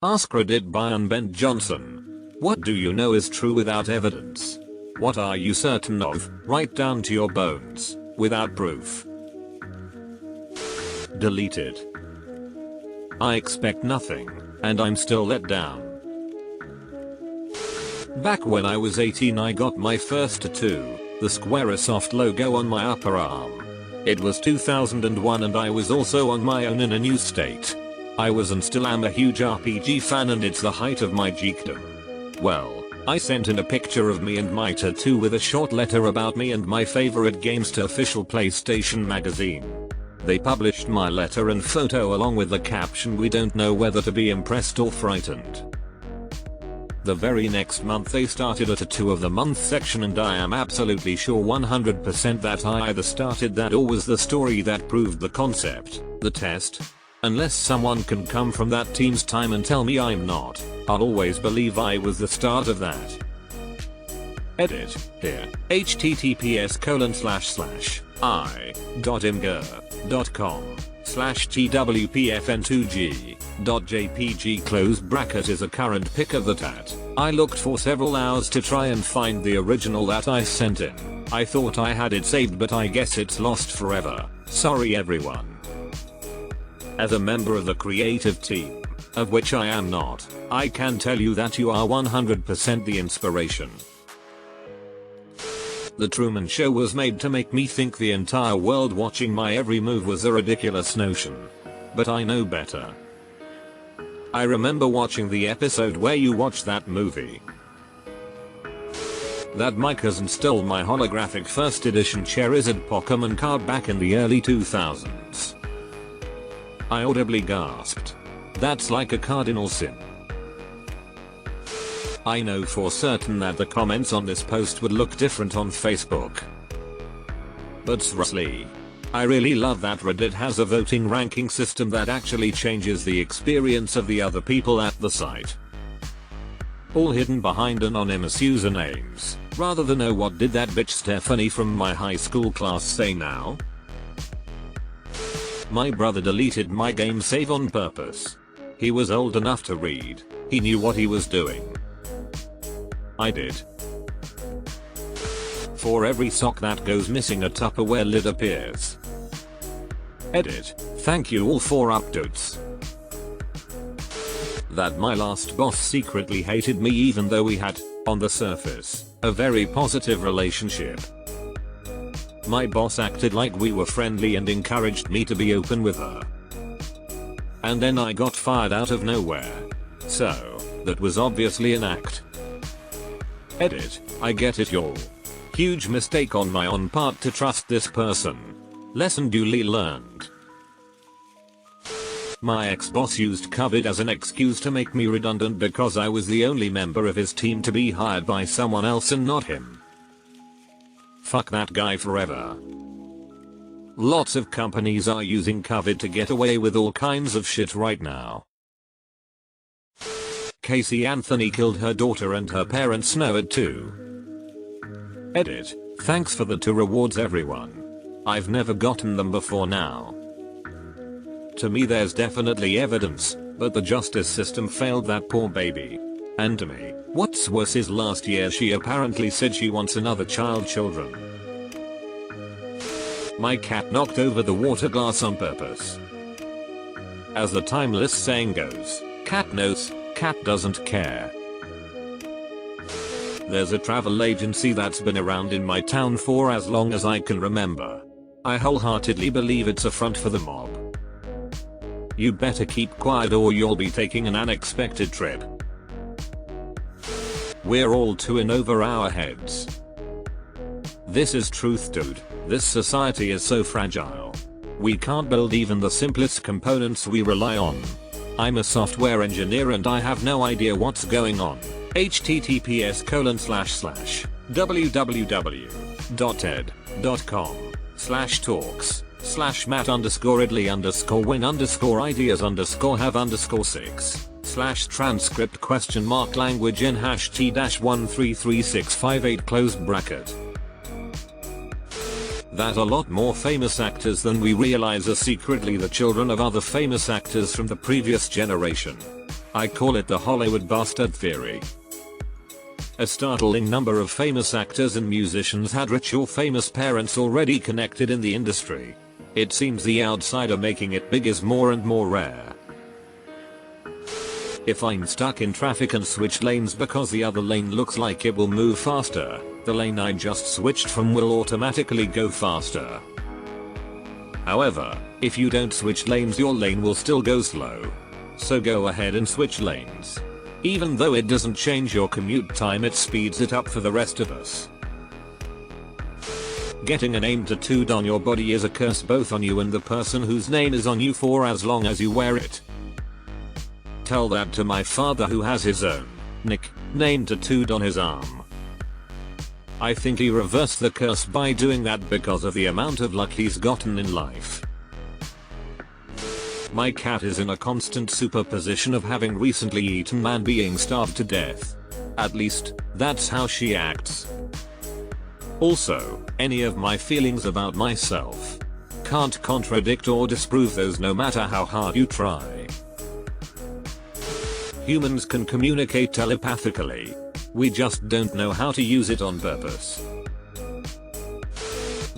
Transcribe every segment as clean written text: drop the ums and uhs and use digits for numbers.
AskReddit by Unbent Johnson. What do you know is true without evidence? What are you certain of, right down to your bones, without proof? Deleted. I expect nothing, and I'm still let down. Back when I was 18 I got my first tattoo, the Squaresoft logo on my upper arm. It was 2001 and I was also on my own in a new state. I was and still am a huge RPG fan and it's the height of my geekdom. Well, I sent in a picture of me and my tattoo with a short letter about me and my favorite games to official PlayStation magazine. They published my letter and photo along with the caption, "We don't know whether to be impressed or frightened." The very next month they started a tattoo of the month section and I am absolutely sure 100% that I either started that or was the story that proved the concept, the test. Unless someone can come from that team's time and tell me I'm not, I'll always believe I was the start of that. Edit, here, https://i.imgur.com/twpfn2g.jpg close bracket is a current pic of the tat. I looked for several hours to try and find the original that I sent in. I thought I had it saved but I guess it's lost forever. Sorry everyone. As a member of the creative team, of which I am not, I can tell you that you are 100% the inspiration. The Truman Show was made to make me think the entire world watching my every move was a ridiculous notion. But I know better. I remember watching the episode where you watched that movie. That my cousin stole my holographic first edition Charizard Pokemon card back in the early 2000s. I audibly gasped. That's like a cardinal sin. I know for certain that the comments on this post would look different on Facebook. But seriously, I really love that Reddit has a voting ranking system that actually changes the experience of the other people at the site. All hidden behind anonymous usernames, rather than "Oh, what did that bitch Stephanie from my high school class say now?" My brother deleted my game save on purpose. He was old enough to read. He knew what he was doing. I did. For every sock that goes missing a Tupperware lid appears. Edit. Thank you all for updates. That my last boss secretly hated me even though we had, on the surface, a very positive relationship. My boss acted like we were friendly and encouraged me to be open with her. And then I got fired out of nowhere. So, that was obviously an act. Edit. I get it y'all. Huge mistake on my own part to trust this person. Lesson duly learned. My ex-boss used COVID as an excuse to make me redundant because I was the only member of his team to be hired by someone else and not him. Fuck that guy forever. Lots of companies are using COVID to get away with all kinds of shit right now. Casey Anthony killed her daughter and her parents know it too. Edit. Thanks for the 2 rewards everyone. I've never gotten them before now. To me there's definitely evidence, but the justice system failed that poor baby. And to me, what's worse is last year she apparently said she wants another children. My cat knocked over the water glass on purpose. As the timeless saying goes, cat knows, cat doesn't care. There's a travel agency that's been around in my town for as long as I can remember. I wholeheartedly believe it's a front for the mob. You better keep quiet or you'll be taking an unexpected trip. We're all too in over our heads. This is truth dude, this society is so fragile. We can't build even the simplest components we rely on. I'm a software engineer and I have no idea what's going on. https://www.ted.com/talks/matt_ridley_have_6/transcript?language in #t-133658 close bracket. That a lot more famous actors than we realize are secretly the children of other famous actors from the previous generation. I call it the Hollywood bastard theory. A startling number of famous actors and musicians had rich or famous parents already connected in the industry. It seems the outsider making it big is more and more rare. If I'm stuck in traffic and switch lanes because the other lane looks like it will move faster, the lane I just switched from will automatically go faster. However, if you don't switch lanes, your lane will still go slow. So go ahead and switch lanes. Even though it doesn't change your commute time, it speeds it up for the rest of us. Getting a name tattooed on your body is a curse both on you and the person whose name is on you for as long as you wear it. Tell that to my father who has his own name tattooed on his arm. I think he reversed the curse by doing that because of the amount of luck he's gotten in life. My cat is in a constant superposition of having recently eaten and being starved to death. At least, that's how she acts. Also, any of my feelings about myself can't contradict or disprove those no matter how hard you try. Humans can communicate telepathically. We just don't know how to use it on purpose.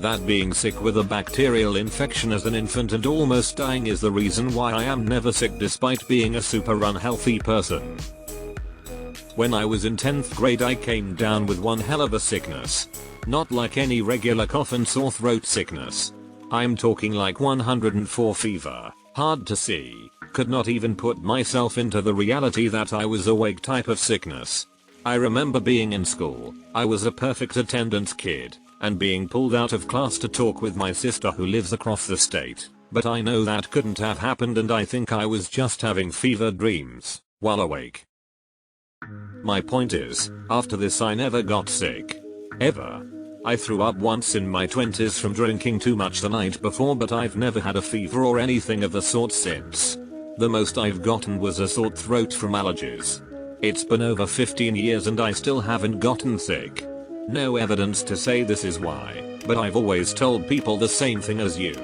That being sick with a bacterial infection as an infant and almost dying is the reason why I am never sick despite being a super unhealthy person. When I was in 10th grade I came down with one hell of a sickness. Not like any regular cough and sore throat sickness. I'm talking like 104 fever, hard to see, could not even put myself into the reality that I was awake type of sickness. I remember being in school, I was a perfect attendance kid, and being pulled out of class to talk with my sister who lives across the state, but I know that couldn't have happened and I think I was just having fever dreams while awake. My point is, after this I never got sick. Ever. I threw up once in my 20s from drinking too much the night before, but I've never had a fever or anything of the sort since. The most I've gotten was a sore throat from allergies. It's been over 15 years and I still haven't gotten sick. No evidence to say this is why, but I've always told people the same thing as you.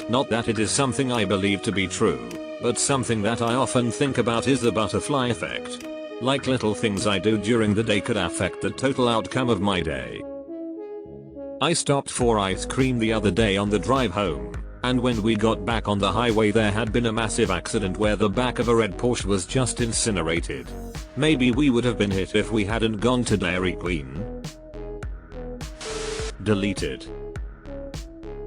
Not that it is something I believe to be true, but something that I often think about is the butterfly effect. Like little things I do during the day could affect the total outcome of my day. I stopped for ice cream the other day on the drive home, and when we got back on the highway there had been a massive accident where the back of a red Porsche was just incinerated. Maybe we would have been hit if we hadn't gone to Dairy Queen. Deleted.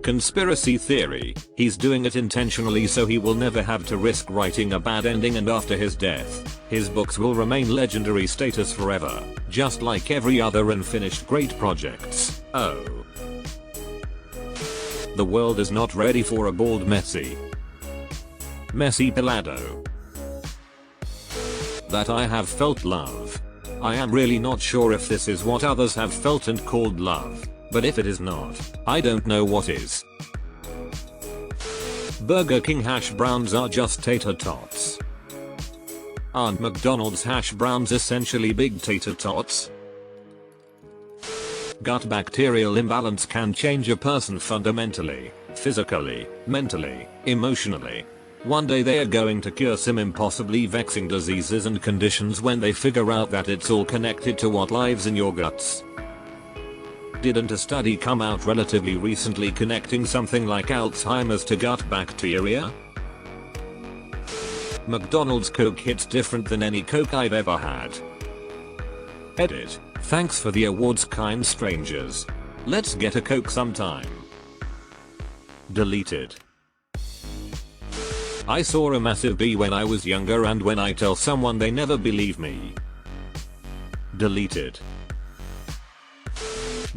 Conspiracy theory, he's doing it intentionally so he will never have to risk writing a bad ending, and after his death, his books will remain legendary status forever, just like every other unfinished great projects. Oh. The world is not ready for a bald messy Pelado. That I have felt love. I am really not sure if this is what others have felt and called love. But if it is not, I don't know what is. Burger King hash browns are just tater tots. Aren't McDonald's hash browns essentially big tater tots? Gut bacterial imbalance can change a person fundamentally, physically, mentally, emotionally. One day they are going to cure some impossibly vexing diseases and conditions when they figure out that it's all connected to what lives in your guts. Didn't a study come out relatively recently connecting something like Alzheimer's to gut bacteria? McDonald's Coke hits different than any Coke I've ever had. Edit. Thanks for the awards, kind strangers. Let's get a Coke sometime. Deleted. I saw a massive bee when I was younger, and when I tell someone they never believe me. Deleted.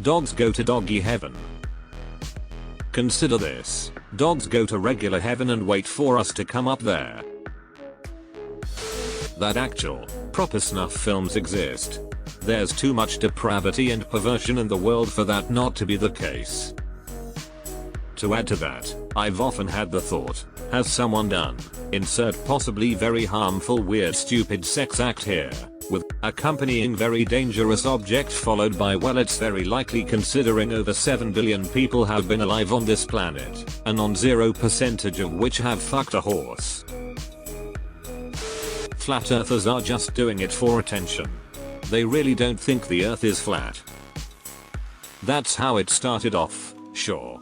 Dogs go to doggy heaven. Consider this. Dogs go to regular heaven and wait for us to come up there. That actual, proper snuff films exist. There's too much depravity and perversion in the world for that not to be the case. To add to that, I've often had the thought, has someone done, insert possibly very harmful weird stupid sex act here, with accompanying very dangerous object followed by, well, it's very likely considering over 7 billion people have been alive on this planet, a non-zero percentage of which have fucked a horse. flat earthers are just doing it for attention. They really don't think the earth is flat. That's how it started off, sure.